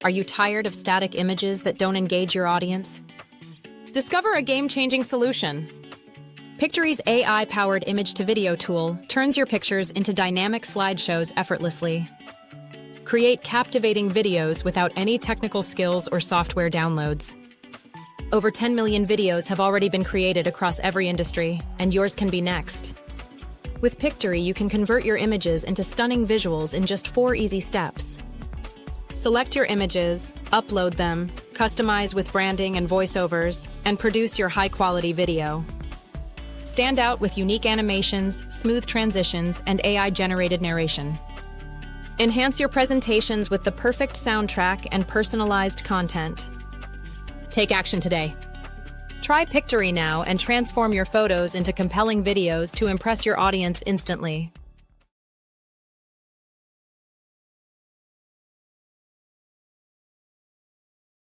Are you tired of static images that don't engage your audience? Discover a game-changing solution. Pictory's AI-powered image-to-video tool turns your pictures into dynamic slideshows effortlessly. Create captivating videos without any technical skills or software downloads. Over 10 million videos have already been created across every industry, and yours can be next. With Pictory, you can convert your images into stunning visuals in just 4 easy steps. Select your images, upload them, customize with branding and voiceovers, and produce your high-quality video. Stand out with unique animations, smooth transitions, and AI-generated narration. Enhance your presentations with the perfect soundtrack and personalized content. Take action today. Try Pictory now and transform your photos into compelling videos to impress your audience instantly.